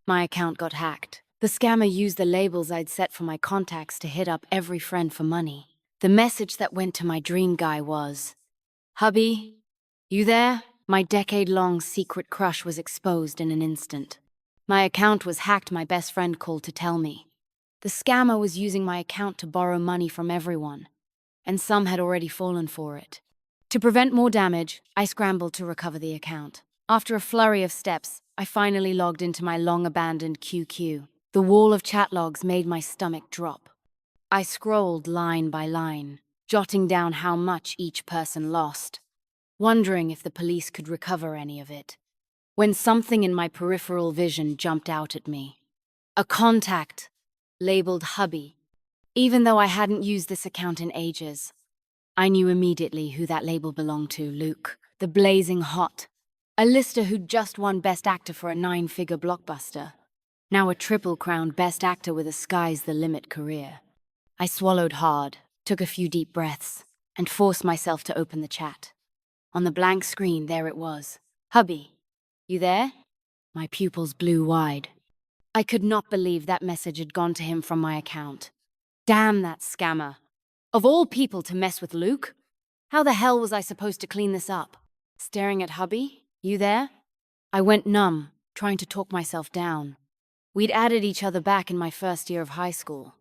My account got hacked. The scammer used the labels I'd set for my contacts to hit up every friend for money. The message that went to my dream guy was, "Hubby, you there?" My decade-long secret crush was exposed in an instant. My account was hacked, my best friend called to tell me. The scammer was using my account to borrow money from everyone, and some had already fallen for it. To prevent more damage, I scrambled to recover the account. After a flurry of steps, I finally logged into my long-abandoned QQ. The wall of chat logs made my stomach drop. I scrolled line by line, jotting down how much each person lost, wondering if the police could recover any of it, when something in my peripheral vision jumped out at me. A contact, labeled Hubby. Even though I hadn't used this account in ages, I knew immediately who that label belonged to: Luke, the blazing hot. A lister who'd just won Best Actor for a 9-figure blockbuster. Now a triple-crowned Best Actor with a sky's-the-limit career. I swallowed hard, took a few deep breaths, and forced myself to open the chat. On the blank screen, there it was. "Hubby, you there?" My pupils blew wide. I could not believe that message had gone to him from my account. Damn that scammer. Of all people to mess with Luke? How the hell was I supposed to clean this up? Staring at Hubby, "You there?" I went numb, trying to talk myself down. We'd added each other back in my first year of high school.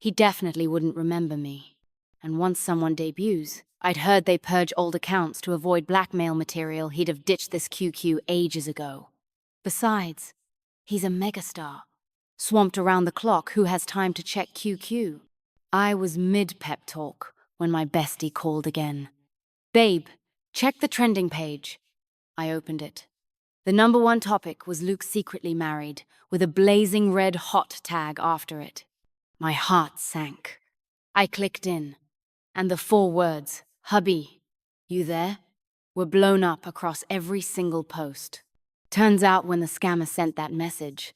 He definitely wouldn't remember me. And once someone debuts, I'd heard they purge old accounts to avoid blackmail material. He'd have ditched this QQ ages ago. Besides, he's a megastar. Swamped around the clock, who has time to check QQ? I was mid-pep talk when my bestie called again. "Babe, check the trending page." I opened it. The #1 topic was Luke secretly married, with a blazing red hot tag after it. My heart sank. I clicked in, and the 4 words, "Hubby, you there?" were blown up across every single post. Turns out when the scammer sent that message,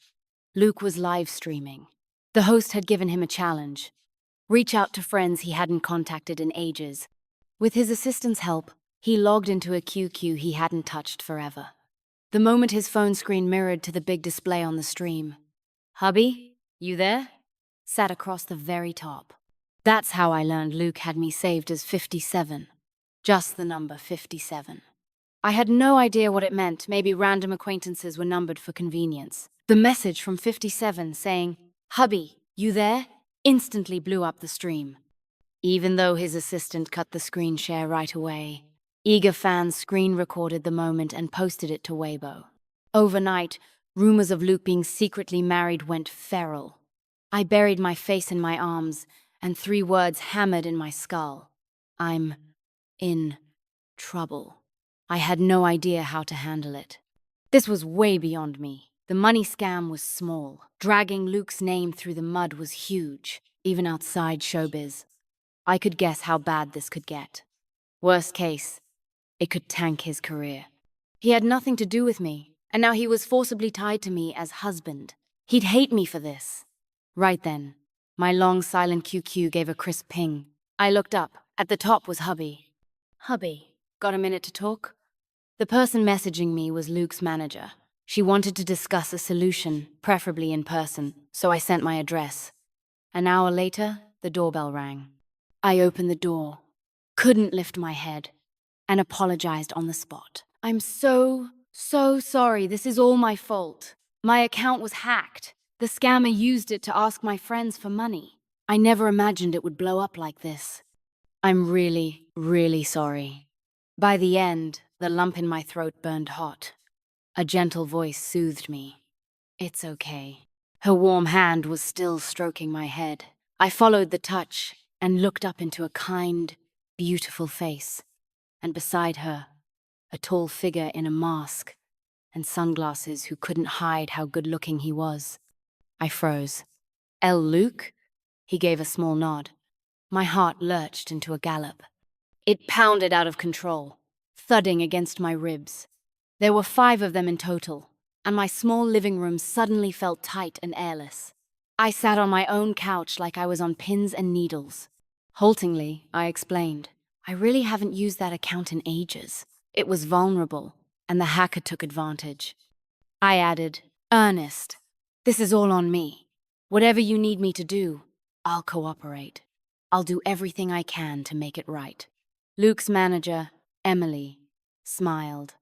Luke was live streaming. The host had given him a challenge: reach out to friends he hadn't contacted in ages. With his assistant's help, he logged into a QQ he hadn't touched forever. The moment his phone screen mirrored to the big display on the stream, "Hubby, you there?" sat across the very top. That's how I learned Luke had me saved as 57. Just the number 57. I had no idea what it meant. Maybe random acquaintances were numbered for convenience. The message from 57 saying, "Hubby, you there?" instantly blew up the stream. Even though his assistant cut the screen share right away, eager fans screen recorded the moment and posted it to Weibo. Overnight, rumors of Luke being secretly married went feral. I buried my face in my arms, and 3 words hammered in my skull: "I'm in trouble." I had no idea how to handle it. This was way beyond me. The money scam was small. Dragging Luke's name through the mud was huge, even outside showbiz. I could guess how bad this could get. Worst case, it could tank his career. He had nothing to do with me, and now he was forcibly tied to me as husband. He'd hate me for this. Right then, my long silent QQ gave a crisp ping. I looked up. At the top was Hubby. "Hubby, got a minute to talk?" The person messaging me was Luke's manager. She wanted to discuss a solution, preferably in person, so I sent my address. An hour later, the doorbell rang. I opened the door, couldn't lift my head, and apologized on the spot. "I'm so sorry. This is all my fault. My account was hacked. The scammer used it to ask my friends for money. I never imagined it would blow up like this. I'm really sorry." By the end, the lump in my throat burned hot. A gentle voice soothed me. "It's okay." Her warm hand was still stroking my head. I followed the touch and looked up into a kind, beautiful face. And beside her, a tall figure in a mask and sunglasses who couldn't hide how good-looking he was. I froze. "El Luke?" He gave a small nod. My heart lurched into a gallop. It pounded out of control, thudding against my ribs. There were 5 of them in total, and my small living room suddenly felt tight and airless. I sat on my own couch like I was on pins and needles. Haltingly, I explained, "I really haven't used that account in ages. It was vulnerable, and the hacker took advantage." I added, "Earnest, This is all on me. Whatever you need me to do, I'll cooperate. I'll do everything I can to make it right. Luke's manager, Emily, smiled.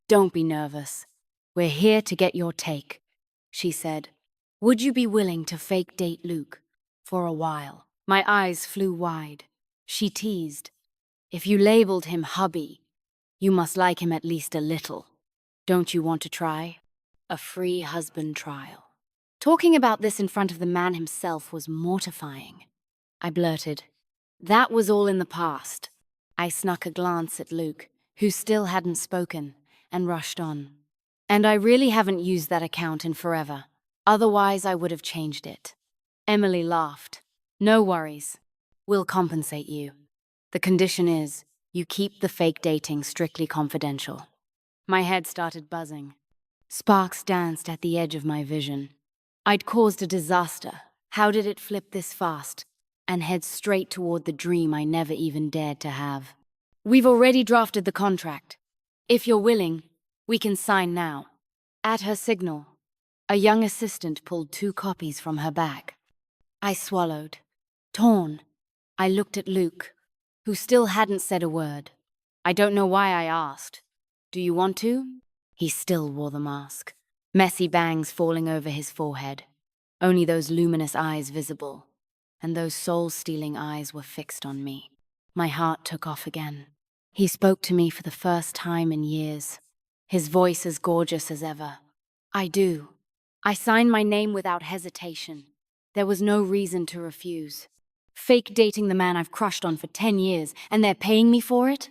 Don't be nervous. We're here to get your take, she said. Would you be willing to fake date Luke for a while? My eyes flew wide. She teased. If you labeled him hubby, you must like him at least a little. Don't you want to try? A free husband trial. Talking about this in front of the man himself was mortifying. I blurted. That was all in the past. I snuck a glance at Luke, who still hadn't spoken, and rushed on. And I really haven't used that account in forever. Otherwise, I would have changed it. Emily laughed. No worries. We'll compensate you. The condition is, you keep the fake dating strictly confidential. My head started buzzing. Sparks danced at the edge of my vision. I'd caused a disaster. How did it flip this fast and head straight toward the dream I never even dared to have? We've already drafted the contract. If you're willing, we can sign now. At her signal, a young assistant pulled 2 copies from her bag. I swallowed. Torn, I looked at Luke, who still hadn't said a word. I don't know why I asked. Do you want to? He still wore the mask. Messy bangs falling over his forehead. Only those luminous eyes visible. And those soul-stealing eyes were fixed on me. My heart took off again. He spoke to me for the first time in years. His voice as gorgeous as ever. I do. I signed my name without hesitation. There was no reason to refuse. Fake dating the man I've crushed on for 10 years, and they're paying me for it?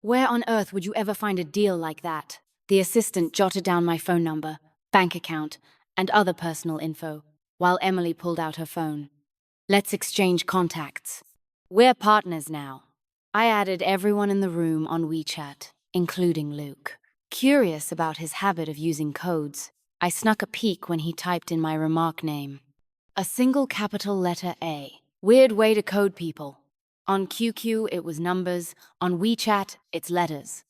Where on earth would you ever find a deal like that? The assistant jotted down my phone number, bank account, and other personal info, while Emily pulled out her phone. Let's exchange contacts. We're partners now. I added everyone in the room on WeChat, including Luke. Curious about his habit of using codes, I snuck a peek when he typed in my remark name. A single capital letter A. Weird way to code people. On QQ, it was numbers. On WeChat, it's letters.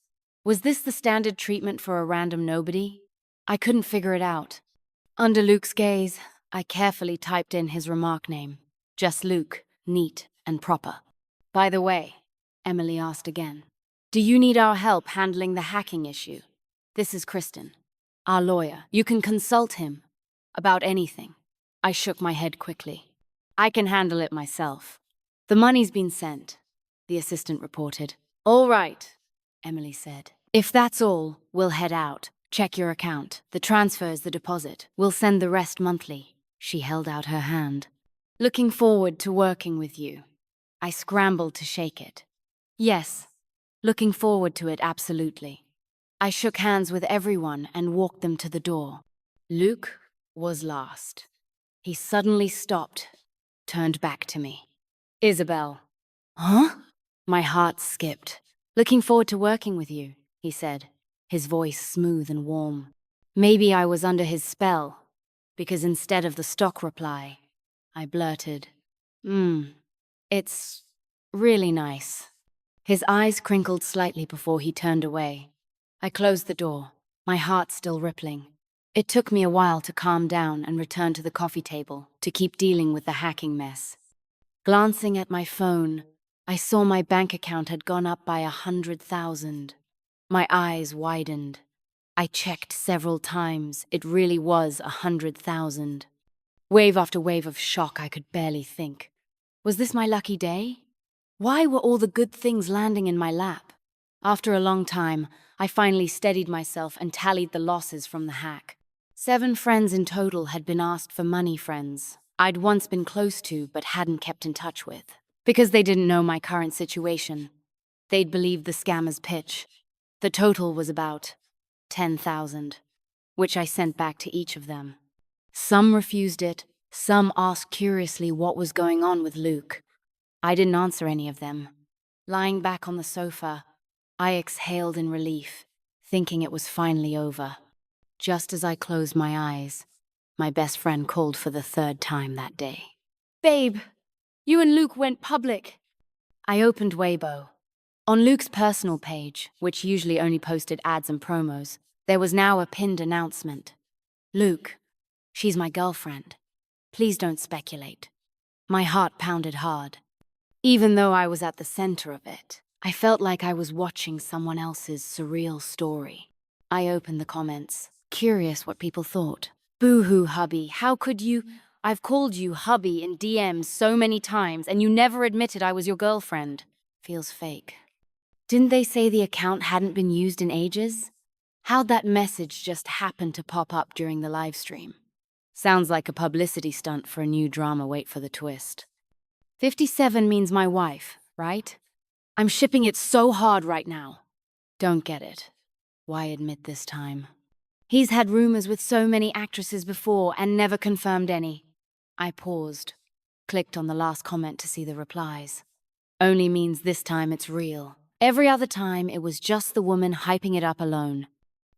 Was this the standard treatment for a random nobody? I couldn't figure it out. Under Luke's gaze, I carefully typed in his remark name. Just Luke, neat and proper. By the way, Emily asked again, do you need our help handling the hacking issue? This is Kristen, our lawyer. You can consult him about anything. I shook my head quickly. I can handle it myself. The money's been sent, the assistant reported. All right, Emily said. If that's all, we'll head out. Check your account. The transfer's the deposit. We'll send the rest monthly. She held out her hand. Looking forward to working with you. I scrambled to shake it. Yes, looking forward to it absolutely. I shook hands with everyone and walked them to the door. Luke was last. He suddenly stopped, turned back to me. Isabel. Huh? My heart skipped. Looking forward to working with you, he said, his voice smooth and warm. Maybe I was under his spell, because instead of the stock reply, I blurted, it's really nice. His eyes crinkled slightly before he turned away. I closed the door, my heart still rippling. It took me a while to calm down and return to the coffee table to keep dealing with the hacking mess. Glancing at my phone, I saw my bank account had gone up by 100,000. My eyes widened. I checked several times. It really was 100,000. Wave after wave of shock, I could barely think. Was this my lucky day? Why were all the good things landing in my lap? After a long time, I finally steadied myself and tallied the losses from the hack. 7 friends in total had been asked for money friends I'd once been close to but hadn't kept in touch with. Because they didn't know my current situation. They'd believed the scammer's pitch. The total was about 10,000, which I sent back to each of them. Some refused it, some asked curiously what was going on with Luke. I didn't answer any of them. Lying back on the sofa, I exhaled in relief, thinking it was finally over. Just as I closed my eyes, my best friend called for the 3rd time that day. Babe, you and Luke went public. I opened Weibo. On Luke's personal page, which usually only posted ads and promos, there was now a pinned announcement. Luke, She's my girlfriend. Please don't speculate. My heart pounded hard. Even though I was at the center of it, I felt like I was watching someone else's surreal story. I opened the comments, curious what people thought. Boo-hoo, hubby, how could you? I've called you hubby in DMs so many times and you never admitted I was your girlfriend. Feels fake. Didn't they say the account hadn't been used in ages? How'd that message just happen to pop up during the live stream? Sounds like a publicity stunt for a new drama. Wait for the twist. 57 means my wife, right? I'm shipping it so hard right now. Don't get it. Why admit this time? He's had rumors with so many actresses before and never confirmed any. I paused, clicked on the last comment to see the replies. Only means this time it's real. Every other time it was just the woman hyping it up alone.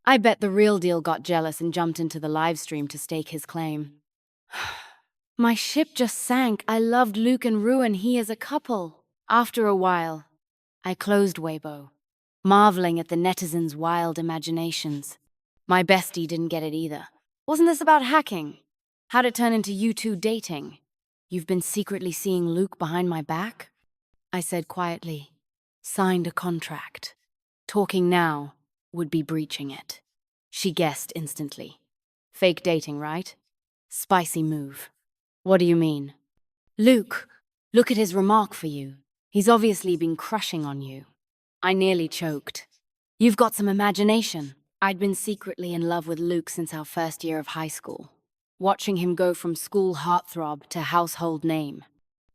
I bet the real deal got jealous and jumped into the live stream to stake his claim. My ship just sank. I loved Luke and Rue and he as a couple. After a while, I closed Weibo, marveling at the netizens' wild imaginations. My bestie didn't get it either. Wasn't this about hacking? How'd it turn into you two dating? You've been secretly seeing Luke behind my back? I said quietly. Signed a contract. Talking now would be breaching it. She guessed instantly. Fake dating, right? Spicy move. What do you mean? Luke, look at his remark for you. He's obviously been crushing on you. I nearly choked. You've got some imagination. I'd been secretly in love with Luke since our first year of high school. Watching him go from school heartthrob to household name.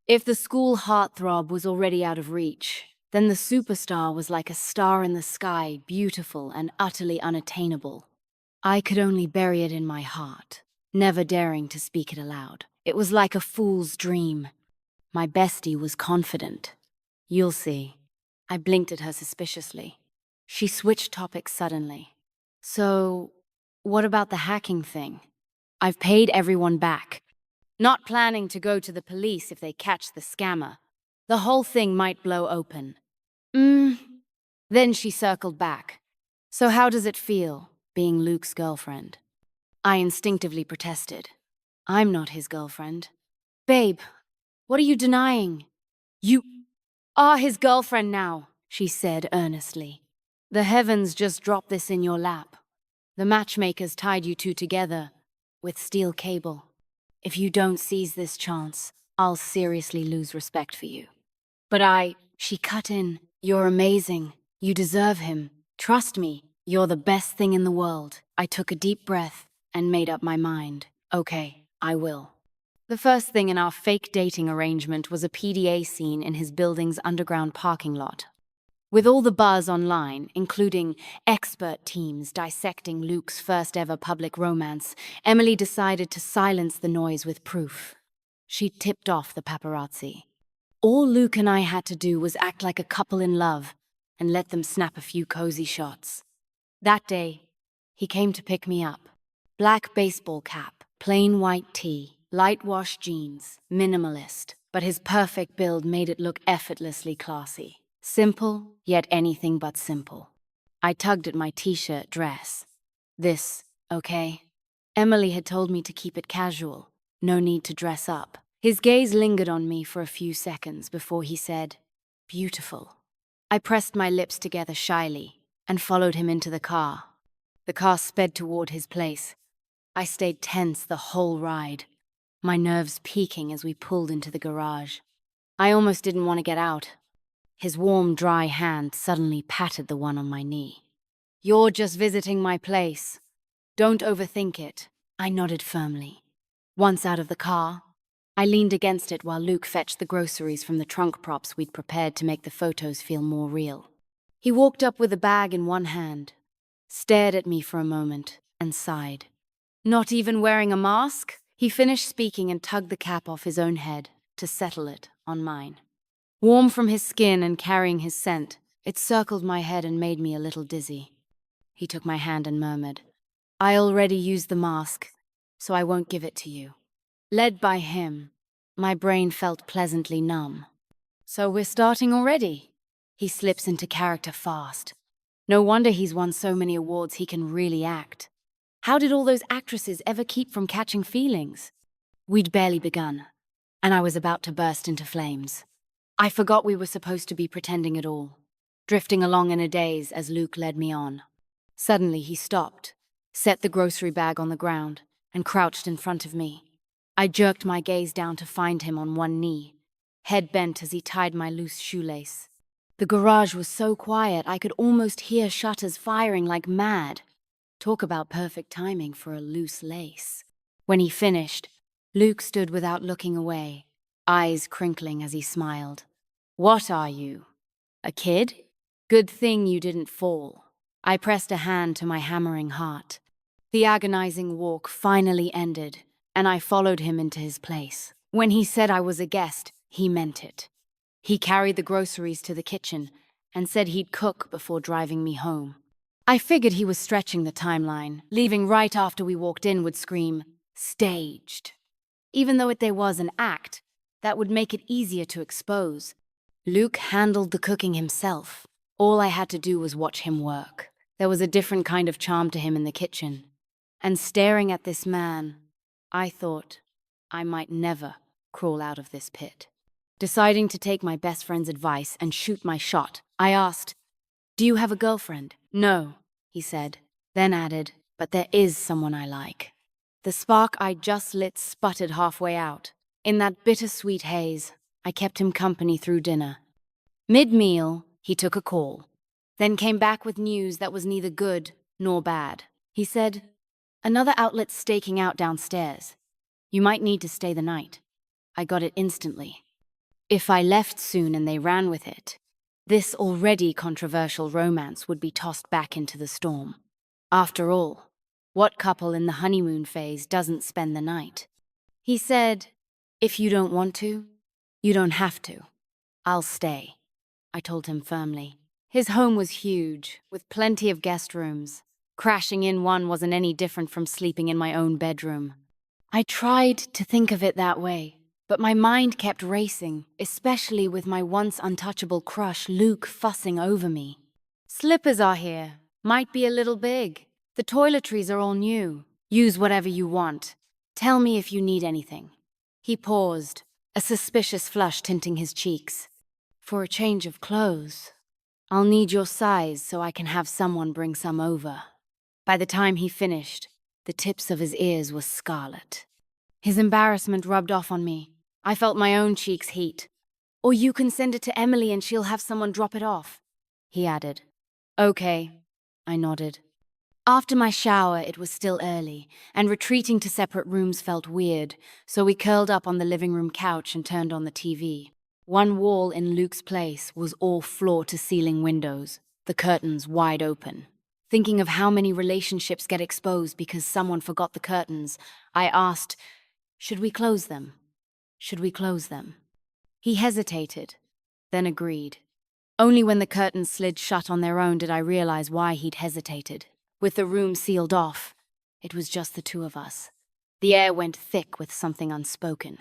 If the school heartthrob was already out of reach, then the superstar was like a star in the sky, beautiful and utterly unattainable. I could only bury it in my heart, never daring to speak it aloud. It was like a fool's dream. My bestie was confident. You'll see. I blinked at her suspiciously. She switched topics suddenly. So, what about the hacking thing? I've paid everyone back. Not planning to go to the police if they catch the scammer. The whole thing might blow open. Then she circled back. So how does it feel, being Luke's girlfriend? I instinctively protested. I'm not his girlfriend. Babe, what are you denying? You are his girlfriend now, she said earnestly. The heavens just dropped this in your lap. The matchmakers tied you two together with steel cable. If you don't seize this chance, I'll seriously lose respect for you. But she cut in. You're amazing. You deserve him. Trust me, you're the best thing in the world. I took a deep breath and made up my mind. Okay, I will. The first thing in our fake dating arrangement was a PDA scene in his building's underground parking lot. With all the buzz online, including expert teams dissecting Luke's first ever public romance, Emily decided to silence the noise with proof. She tipped off the paparazzi. All Luke and I had to do was act like a couple in love and let them snap a few cozy shots. That day, he came to pick me up. Black baseball cap, plain white tee, light wash jeans, minimalist, but his perfect build made it look effortlessly classy. Simple, yet anything but simple. I tugged at my t-shirt dress. This, okay? Emily had told me to keep it casual, no need to dress up. His gaze lingered on me for a few seconds before he said, beautiful. I pressed my lips together shyly and followed him into the car. The car sped toward his place. I stayed tense the whole ride, my nerves peaking as we pulled into the garage. I almost didn't want to get out. His warm, dry hand suddenly patted the one on my knee. You're just visiting my place. Don't overthink it. I nodded firmly. Once out of the car, I leaned against it while Luke fetched the groceries from the trunk props we'd prepared to make the photos feel more real. He walked up with a bag in one hand, stared at me for a moment, and sighed. Not even wearing a mask? He finished speaking and tugged the cap off his own head to settle it on mine. Warm from his skin and carrying his scent, it circled my head and made me a little dizzy. He took my hand and murmured, I already used the mask, so I won't give it to you. Led by him, my brain felt pleasantly numb. So we're starting already? He slips into character fast. No wonder he's won so many awards, he can really act. How did all those actresses ever keep from catching feelings? We'd barely begun, and I was about to burst into flames. I forgot we were supposed to be pretending at all, drifting along in a daze as Luke led me on. Suddenly he stopped, set the grocery bag on the ground, and crouched in front of me. I jerked my gaze down to find him on one knee, head bent as he tied my loose shoelace. The garage was so quiet I could almost hear shutters firing like mad. Talk about perfect timing for a loose lace. When he finished, Luke stood without looking away, eyes crinkling as he smiled. "What are you? A kid? Good thing you didn't fall." I pressed a hand to my hammering heart. The agonizing walk finally ended, and I followed him into his place. When he said I was a guest, he meant it. He carried the groceries to the kitchen and said he'd cook before driving me home. I figured he was stretching the timeline, leaving right after we walked in would scream, "Staged." Even though there was an act, that would make it easier to expose. Luke handled the cooking himself. All I had to do was watch him work. There was a different kind of charm to him in the kitchen. And staring at this man, I thought I might never crawl out of this pit. Deciding to take my best friend's advice and shoot my shot, I asked, "Do you have a girlfriend?" "No," he said, then added, "But there is someone I like." The spark I just lit sputtered halfway out. In that bittersweet haze, I kept him company through dinner. Mid-meal, he took a call, then came back with news that was neither good nor bad. He said, "Another outlet's staking out downstairs. You might need to stay the night." I got it instantly. If I left soon and they ran with it, this already controversial romance would be tossed back into the storm. After all, what couple in the honeymoon phase doesn't spend the night? He said, "If you don't want to, you don't have to. I'll stay," I told him firmly. His home was huge, with plenty of guest rooms. Crashing in one wasn't any different from sleeping in my own bedroom. I tried to think of it that way, but my mind kept racing, especially with my once untouchable crush Luke fussing over me. "Slippers are here. Might be a little big. The toiletries are all new. Use whatever you want. Tell me if you need anything." He paused, a suspicious flush tinting his cheeks. "For a change of clothes, I'll need your size so I can have someone bring some over." By the time he finished, the tips of his ears were scarlet. His embarrassment rubbed off on me. I felt my own cheeks heat. "Or you can send it to Emily and she'll have someone drop it off," he added. "Okay," I nodded. After my shower, it was still early, and retreating to separate rooms felt weird, so we curled up on the living room couch and turned on the TV. One wall in Luke's place was all floor-to-ceiling windows, the curtains wide open. Thinking of how many relationships get exposed because someone forgot the curtains, I asked, "Should we close them? Should we close them?" He hesitated, then agreed. Only when the curtains slid shut on their own did I realize why he'd hesitated. With the room sealed off, it was just the two of us. The air went thick with something unspoken.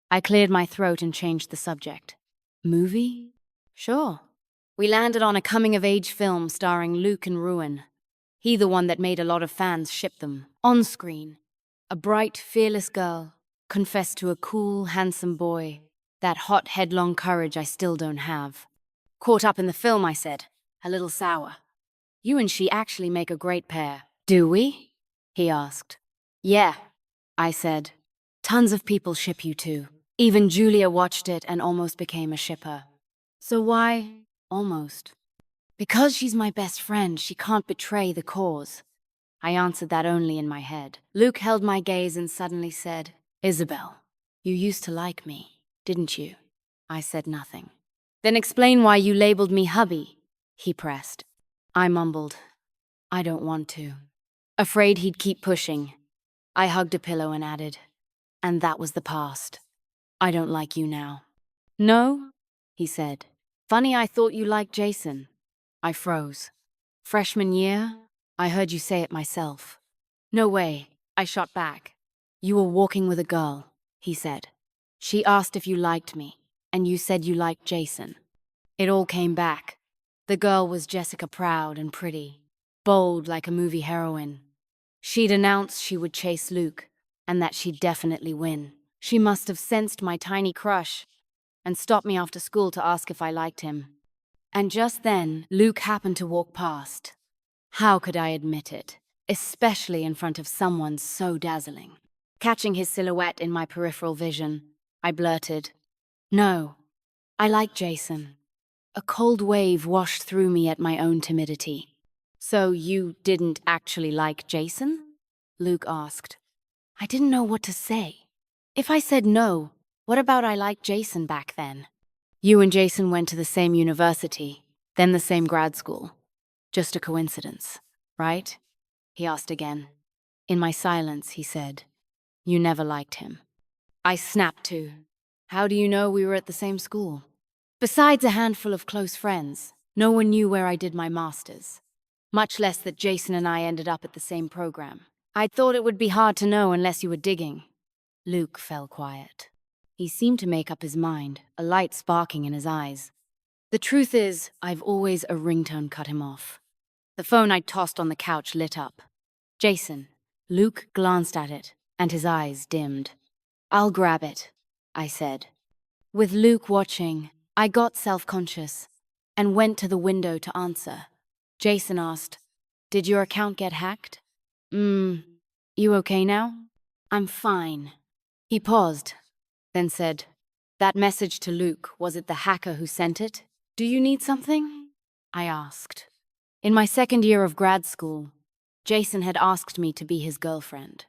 I cleared my throat and changed the subject. "Movie? Sure." We landed on a coming-of-age film starring Luke and Ruin. He the one that made a lot of fans ship them. On screen, a bright, fearless girl confessed to a cool, handsome boy. That hot, headlong courage I still don't have. "Caught up in the film," I said, a little sour. "You and she actually make a great pair." "Do we?" he asked. "Yeah," I said. "Tons of people ship you two. Even Julia watched it and almost became a shipper." "So why almost?" "Because she's my best friend, she can't betray the cause." I answered that only in my head. Luke held my gaze and suddenly said, "Isabel, you used to like me, didn't you?" I said nothing. "Then explain why you labeled me hubby," he pressed. I mumbled, "I don't want to." Afraid he'd keep pushing, I hugged a pillow and added, "And that was the past. I don't like you now." "No?" he said. "Funny, I thought you liked Jason." I froze. "Freshman year? I heard you say it myself." "No way," I shot back. "You were walking with a girl," he said. "She asked if you liked me, and you said you liked Jason." It all came back. The girl was Jessica, proud and pretty, bold like a movie heroine. She'd announced she would chase Luke, and that she'd definitely win. She must have sensed my tiny crush and stopped me after school to ask if I liked him. And just then, Luke happened to walk past. How could I admit it, especially in front of someone so dazzling? Catching his silhouette in my peripheral vision, I blurted, "No, I like Jason." A cold wave washed through me at my own timidity. "So you didn't actually like Jason?" Luke asked. I didn't know what to say. If I said no, what about I liked Jason back then? "You and Jason went to the same university, then the same grad school. Just a coincidence, right?" he asked again. In my silence, he said, "You never liked him." I snapped too. "How do you know we were at the same school?" "Besides a handful of close friends, no one knew where I did my master's. Much less that Jason and I ended up at the same program. I thought it would be hard to know unless you were digging." Luke fell quiet. He seemed to make up his mind, a light sparking in his eyes. "The truth is, I've always a ringtone cut him off." The phone I'd tossed on the couch lit up. "Jason." Luke glanced at it, and his eyes dimmed. "I'll grab it," I said. With Luke watching, I got self-conscious and went to the window to answer. Jason asked, "Did your account get hacked?" You okay now?" "I'm fine." He paused, then said, "That message to Luke, was it the hacker who sent it? Do you need something?" I asked. In my second year of grad school, Jason had asked me to be his girlfriend.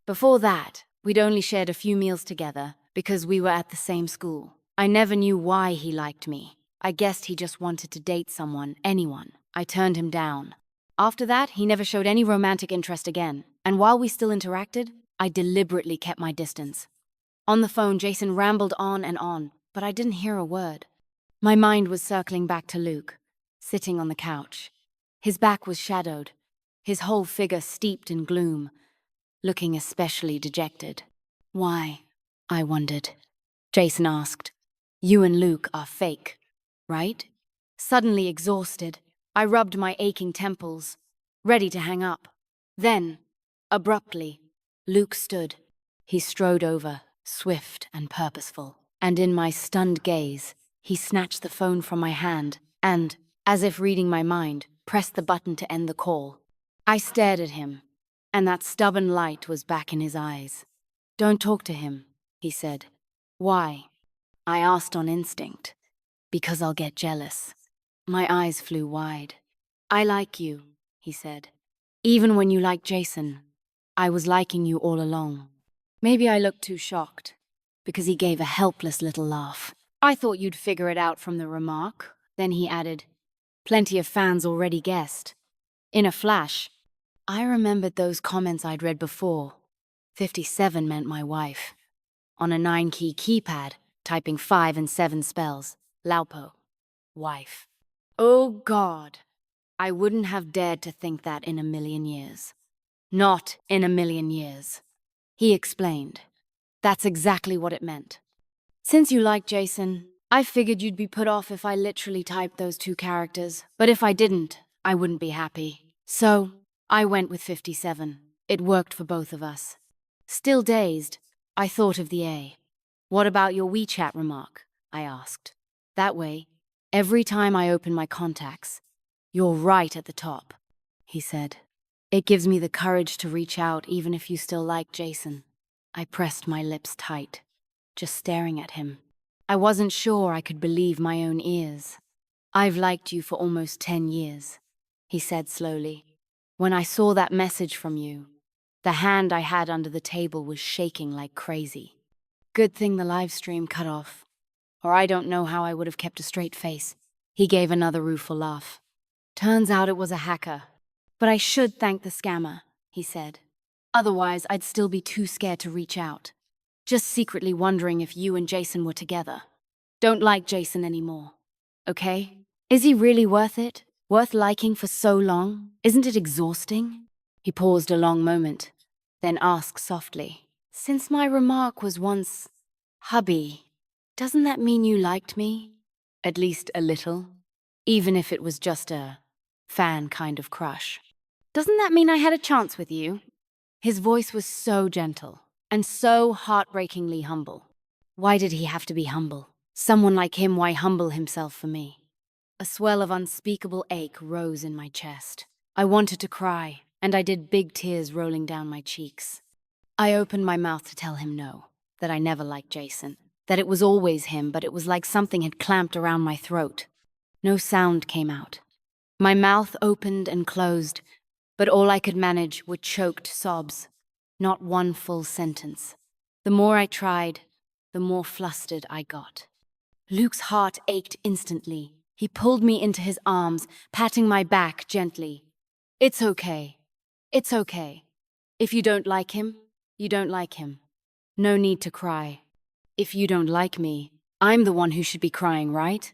Before that, we'd only shared a few meals together because we were at the same school. I never knew why he liked me. I guessed he just wanted to date someone, anyone. I turned him down. After that, he never showed any romantic interest again, and while we still interacted, I deliberately kept my distance. On the phone, Jason rambled on and on, but I didn't hear a word. My mind was circling back to Luke, sitting on the couch. His back was shadowed, his whole figure steeped in gloom, looking especially dejected. "Why?" I wondered. Jason asked. "You and Luke are fake, right?" Suddenly exhausted, I rubbed my aching temples, ready to hang up. Then, abruptly, Luke stood. He strode over, swift and purposeful, and in my stunned gaze, he snatched the phone from my hand and, as if reading my mind, pressed the button to end the call. I stared at him, and that stubborn light was back in his eyes. "Don't talk to him," he said. "Why?" I asked on instinct. "Because I'll get jealous." My eyes flew wide. "I like you," he said. "Even when you liked Jason, I was liking you all along." Maybe I looked too shocked, because he gave a helpless little laugh. "I thought you'd figure it out from the remark." Then he added, "Plenty of fans already guessed." In a flash, I remembered those comments I'd read before. 57 meant my wife. On a 9-key keypad, typing 5 and 7 spells. Laupo. Wife. Oh God. I wouldn't have dared to think that in a million years. Not in a million years. He explained. "That's exactly what it meant. Since you like Jason, I figured you'd be put off if I literally typed those 2 characters. But if I didn't, I wouldn't be happy. So, I went with 57. It worked for both of us." Still dazed, I thought of the A. "What about your WeChat remark?" I asked. "That way, every time I open my contacts, you're right at the top," he said. "It gives me the courage to reach out even if you still like Jason." I pressed my lips tight, just staring at him. I wasn't sure I could believe my own ears. "I've liked you for almost 10 years, he said slowly. "When I saw that message from you, the hand I had under the table was shaking like crazy. Good thing the live stream cut off, or I don't know how I would have kept a straight face." He gave another rueful laugh. "Turns out it was a hacker. But I should thank the scammer," he said. "Otherwise, I'd still be too scared to reach out. Just secretly wondering if you and Jason were together. Don't like Jason anymore. Okay? Is he really worth it? Worth liking for so long? Isn't it exhausting?" He paused a long moment, then asked softly, "Since my remark was once, hubby, doesn't that mean you liked me? At least a little? Even if it was just a fan kind of crush. Doesn't that mean I had a chance with you?" His voice was so gentle and so heartbreakingly humble. Why did he have to be humble? Someone like him, why humble himself for me? A swell of unspeakable ache rose in my chest. I wanted to cry, and I did, big tears rolling down my cheeks. I opened my mouth to tell him no, that I never liked Jason, that it was always him, but it was like something had clamped around my throat. No sound came out. My mouth opened and closed, but all I could manage were choked sobs, not one full sentence. The more I tried, the more flustered I got. Luke's heart ached instantly. He pulled me into his arms, patting my back gently. "It's okay. It's okay. If you don't like him, you don't like him. No need to cry. If you don't like me, I'm the one who should be crying, right?"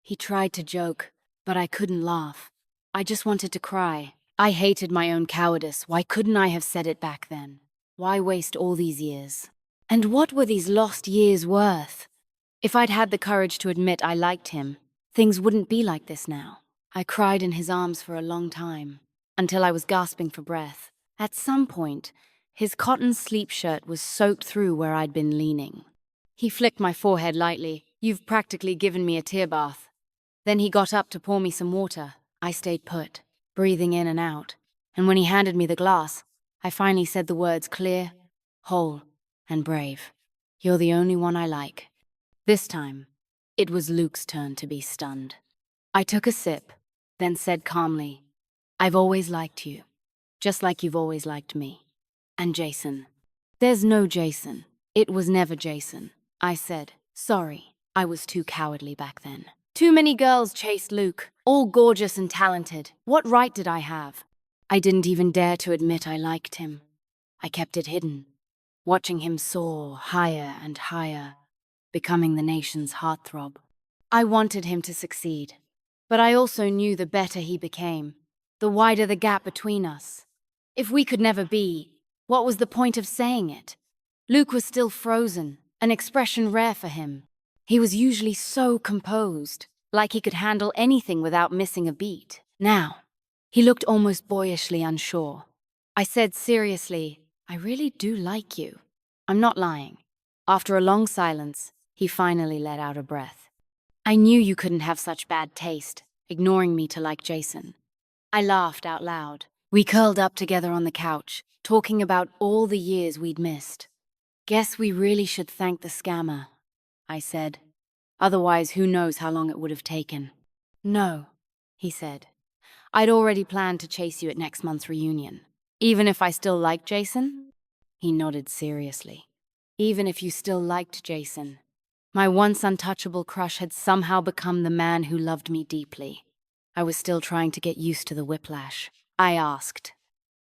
He tried to joke, but I couldn't laugh. I just wanted to cry. I hated my own cowardice. Why couldn't I have said it back then? Why waste all these years? And what were these lost years worth? If I'd had the courage to admit I liked him, things wouldn't be like this now. I cried in his arms for a long time, until I was gasping for breath. At some point, his cotton sleep shirt was soaked through where I'd been leaning. He flicked my forehead lightly. "You've practically given me a tear bath." Then he got up to pour me some water. I stayed put, breathing in and out. And when he handed me the glass, I finally said the words clear, whole, and brave. "You're the only one I like." This time, it was Luke's turn to be stunned. I took a sip, then said calmly, "I've always liked you, just like you've always liked me. And Jason." "There's no Jason. It was never Jason," I said. "Sorry, I was too cowardly back then. Too many girls chased Luke, all gorgeous and talented. What right did I have?" I didn't even dare to admit I liked him. I kept it hidden, watching him soar higher and higher, becoming the nation's heartthrob. I wanted him to succeed, but I also knew the better he became, the wider the gap between us. If we could never be, what was the point of saying it? Luke was still frozen, an expression rare for him. He was usually so composed, like he could handle anything without missing a beat. Now, he looked almost boyishly unsure. I said seriously, "I really do like you." I'm not lying. After a long silence, he finally let out a breath. "I knew you couldn't have such bad taste, ignoring me to like Jason." I laughed out loud. We curled up together on the couch, talking about all the years we'd missed. "Guess we really should thank the scammer," I said. "Otherwise, who knows how long it would have taken." "No," he said. "I'd already planned to chase you at next month's reunion. Even if I still liked Jason?" He nodded seriously. "Even if you still liked Jason." My once untouchable crush had somehow become the man who loved me deeply. I was still trying to get used to the whiplash. I asked,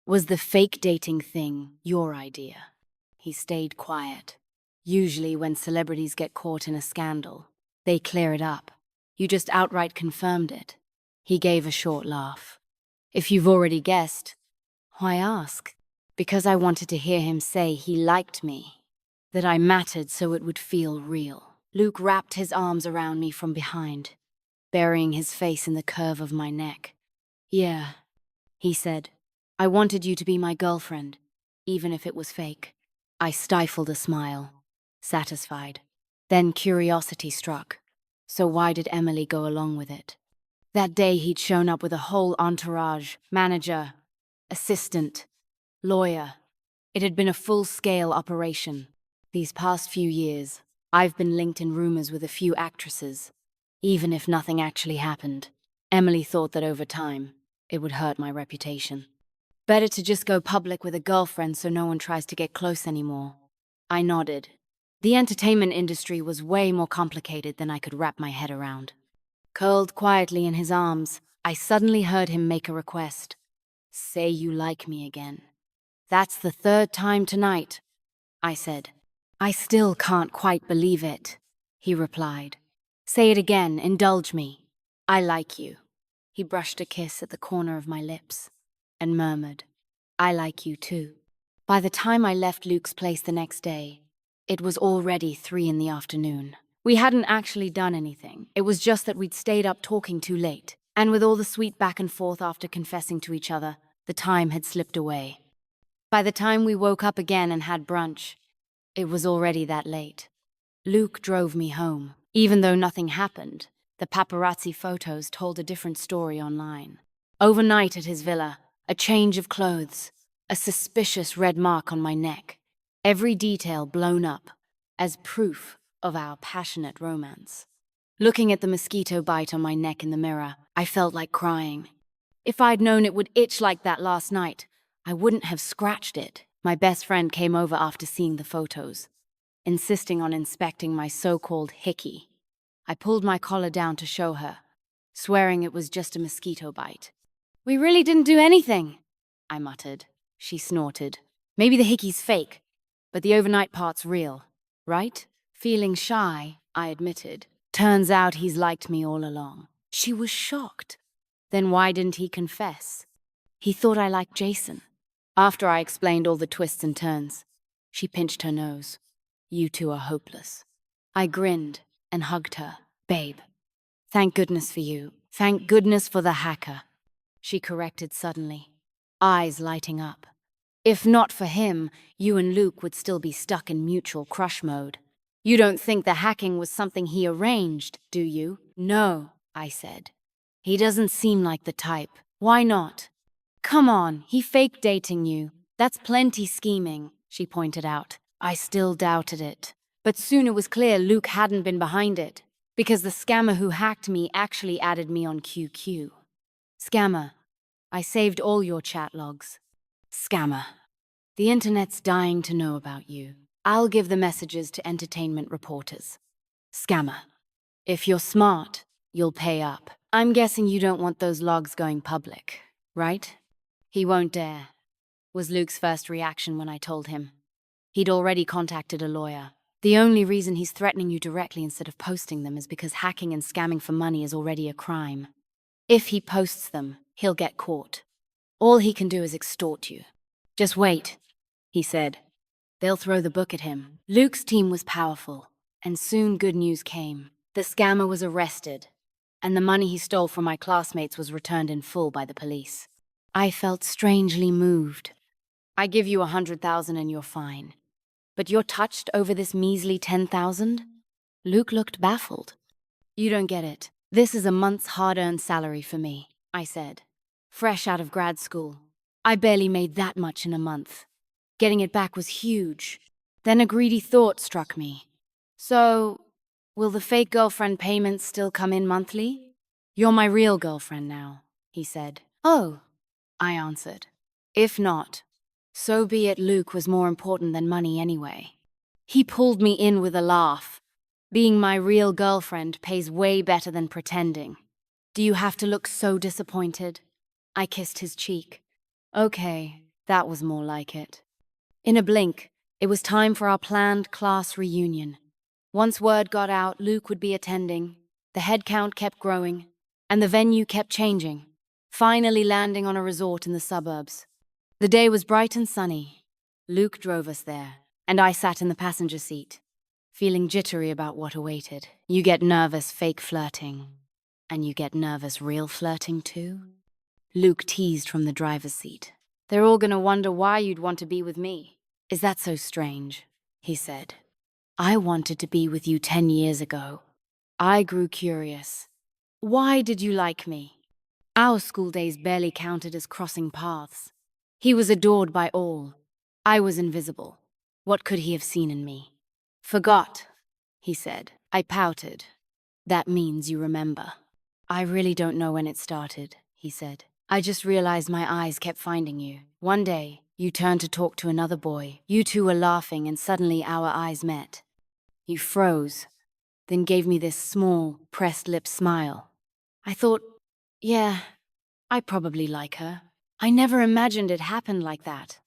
"Was the fake dating thing your idea?" He stayed quiet. Usually when celebrities get caught in a scandal, they clear it up. "You just outright confirmed it." He gave a short laugh. "If you've already guessed, why ask?" Because I wanted to hear him say he liked me, that I mattered so it would feel real. Luke wrapped his arms around me from behind, burying his face in the curve of my neck. "Yeah," he said. "I wanted you to be my girlfriend, even if it was fake." I stifled a smile, satisfied. Then curiosity struck. So why did Emily go along with it? That day he'd shown up with a whole entourage, manager, assistant, lawyer. It had been a full-scale operation. These past few years, I've been linked in rumors with a few actresses, even if nothing actually happened. Emily thought that over time, it would hurt my reputation. Better to just go public with a girlfriend so no one tries to get close anymore. I nodded. The entertainment industry was way more complicated than I could wrap my head around. Curled quietly in his arms, I suddenly heard him make a request. "Say you like me again." "That's the third time tonight," I said. "I still can't quite believe it," he replied. "Say it again, indulge me." "I like you." He brushed a kiss at the corner of my lips and murmured, "I like you too." By the time I left Luke's place the next day, it was already 3 in the afternoon. We hadn't actually done anything. It was just that we'd stayed up talking too late, and with all the sweet back and forth after confessing to each other, the time had slipped away. By the time we woke up again and had brunch, it was already that late. Luke drove me home. Even though nothing happened, the paparazzi photos told a different story online. Overnight at his villa, a change of clothes, a suspicious red mark on my neck, every detail blown up as proof of our passionate romance. Looking at the mosquito bite on my neck in the mirror, I felt like crying. If I'd known it would itch like that last night, I wouldn't have scratched it. My best friend came over after seeing the photos, insisting on inspecting my so-called hickey. I pulled my collar down to show her, swearing it was just a mosquito bite. "We really didn't do anything," I muttered. She snorted. "Maybe the hickey's fake, but the overnight part's real, right?" Feeling shy, I admitted. "Turns out he's liked me all along." She was shocked. Then why didn't he confess? He thought I liked Jason. After I explained all the twists and turns, she pinched her nose. "You two are hopeless." I grinned and hugged her. "Babe, thank goodness for you. Thank goodness for the hacker," she corrected suddenly, eyes lighting up. "If not for him, you and Luke would still be stuck in mutual crush mode. You don't think the hacking was something he arranged, do you?" "No," I said. "He doesn't seem like the type. Why not?" "Come on, he faked dating you. That's plenty scheming," she pointed out. I still doubted it. But soon it was clear Luke hadn't been behind it, because the scammer who hacked me actually added me on QQ. "Scammer, I saved all your chat logs." "Scammer, the internet's dying to know about you. I'll give the messages to entertainment reporters." "Scammer, if you're smart, you'll pay up. I'm guessing you don't want those logs going public, right?" "He won't dare," was Luke's first reaction when I told him. He'd already contacted a lawyer. "The only reason he's threatening you directly instead of posting them is because hacking and scamming for money is already a crime. If he posts them, he'll get caught. All he can do is extort you." "Just wait," he said. "They'll throw the book at him." Luke's team was powerful, and soon good news came. The scammer was arrested, and the money he stole from my classmates was returned in full by the police. I felt strangely moved. "I give you 100,000 and you're fine. But you're touched over this measly 10,000? Luke looked baffled. "You don't get it. This is a month's hard-earned salary for me," I said. "Fresh out of grad school. I barely made that much in a month. Getting it back was huge." Then a greedy thought struck me. "So, will the fake girlfriend payments still come in monthly?" "You're my real girlfriend now," he said. "Oh," I answered. "If not, so be it. Luke was more important than money anyway." He pulled me in with a laugh. "Being my real girlfriend pays way better than pretending. Do you have to look so disappointed?" I kissed his cheek. Okay, that was more like it. In a blink, it was time for our planned class reunion. Once word got out Luke would be attending, the head count kept growing, and the venue kept changing, finally landing on a resort in the suburbs. The day was bright and sunny. Luke drove us there, and I sat in the passenger seat, feeling jittery about what awaited. You get nervous fake flirting, and you get nervous real flirting too. Luke teased from the driver's seat. "They're all gonna wonder why you'd want to be with me." "Is that so strange?" he said. "I wanted to be with you 10 years ago." I grew curious. "Why did you like me?" Our school days barely counted as crossing paths. He was adored by all. I was invisible. What could he have seen in me? "Forgot," he said. I pouted. "That means you remember." "I really don't know when it started," he said. "I just realized my eyes kept finding you. One day, you turned to talk to another boy. You two were laughing and suddenly our eyes met. You froze, then gave me this small, pressed lip smile. I thought, yeah, I probably like her. I never imagined it happened like that.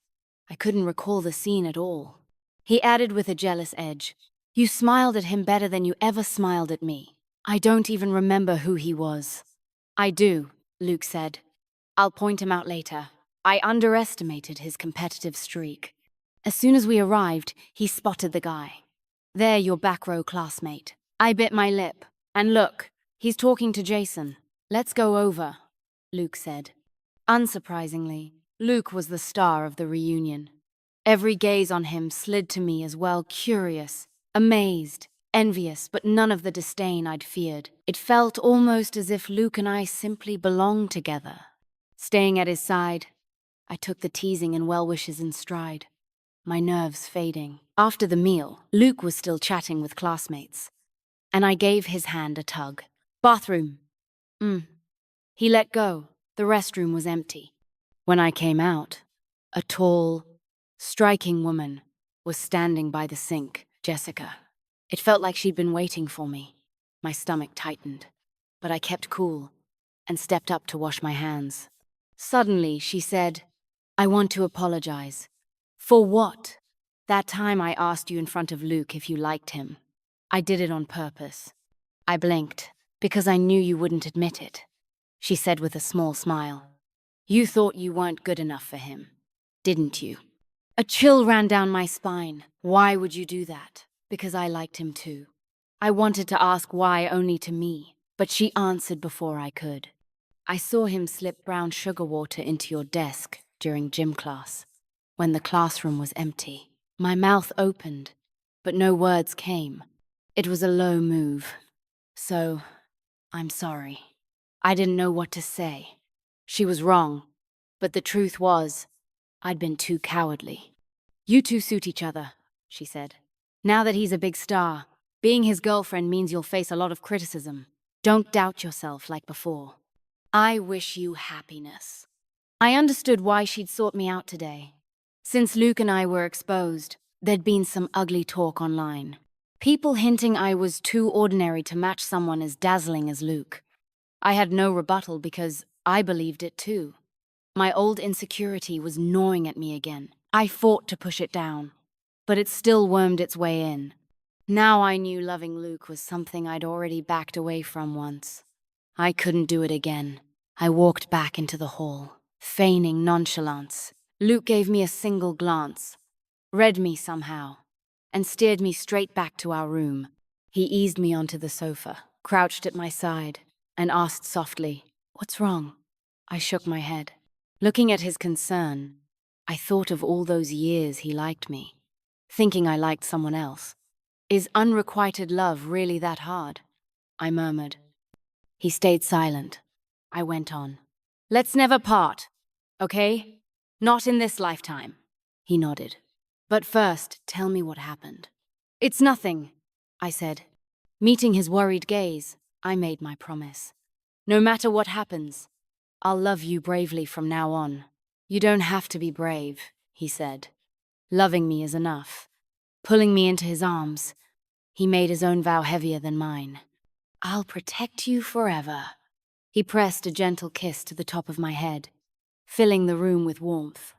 I couldn't recall the scene at all." He added with a jealous edge, "You smiled at him better than you ever smiled at me." I don't even remember who he was. "I do," Luke said. "I'll point him out later." I underestimated his competitive streak. As soon as we arrived, he spotted the guy. "There, your back row classmate." I bit my lip. "And look, he's talking to Jason." "Let's go over," Luke said. Unsurprisingly, Luke was the star of the reunion. Every gaze on him slid to me as well, curious, amazed, envious, but none of the disdain I'd feared. It felt almost as if Luke and I simply belonged together. Staying at his side, I took the teasing and well wishes in stride, my nerves fading. After the meal, Luke was still chatting with classmates, and I gave his hand a tug. Bathroom. He let go. The restroom was empty. When I came out, a tall, striking woman was standing by the sink, Jessica. It felt like she'd been waiting for me. My stomach tightened, but I kept cool and stepped up to wash my hands. Suddenly, she said, "I want to apologize." "For what?" "That time I asked you in front of Luke if you liked him. I did it on purpose." I blinked, because I knew you wouldn't admit it. She said with a small smile, "You thought you weren't good enough for him, didn't you?" A chill ran down my spine. Why would you do that? Because I liked him too. I wanted to ask why only to me, but she answered before I could. "I saw him slip brown sugar water into your desk during gym class, when the classroom was empty." My mouth opened, but no words came. It was a low move. "So, I'm sorry." I didn't know what to say. She was wrong, but the truth was, I'd been too cowardly. "You two suit each other," she said. "Now that he's a big star, being his girlfriend means you'll face a lot of criticism. Don't doubt yourself like before. I wish you happiness." I understood why she'd sought me out today. Since Luke and I were exposed, there'd been some ugly talk online. People hinting I was too ordinary to match someone as dazzling as Luke. I had no rebuttal because I believed it too. My old insecurity was gnawing at me again. I fought to push it down, but it still wormed its way in. Now I knew loving Luke was something I'd already backed away from once. I couldn't do it again. I walked back into the hall, feigning nonchalance. Luke gave me a single glance, read me somehow, and steered me straight back to our room. He eased me onto the sofa, crouched at my side, and asked softly, "What's wrong?" I shook my head. Looking at his concern, I thought of all those years he liked me, thinking I liked someone else. "Is unrequited love really that hard?" I murmured. He stayed silent. I went on. "Let's never part, okay? Not in this lifetime." He nodded. "But first, tell me what happened." "It's nothing," I said. Meeting his worried gaze, I made my promise. "No matter what happens, I'll love you bravely from now on." "You don't have to be brave," he said. "Loving me is enough." Pulling me into his arms, he made his own vow heavier than mine. "I'll protect you forever." He pressed a gentle kiss to the top of my head, filling the room with warmth.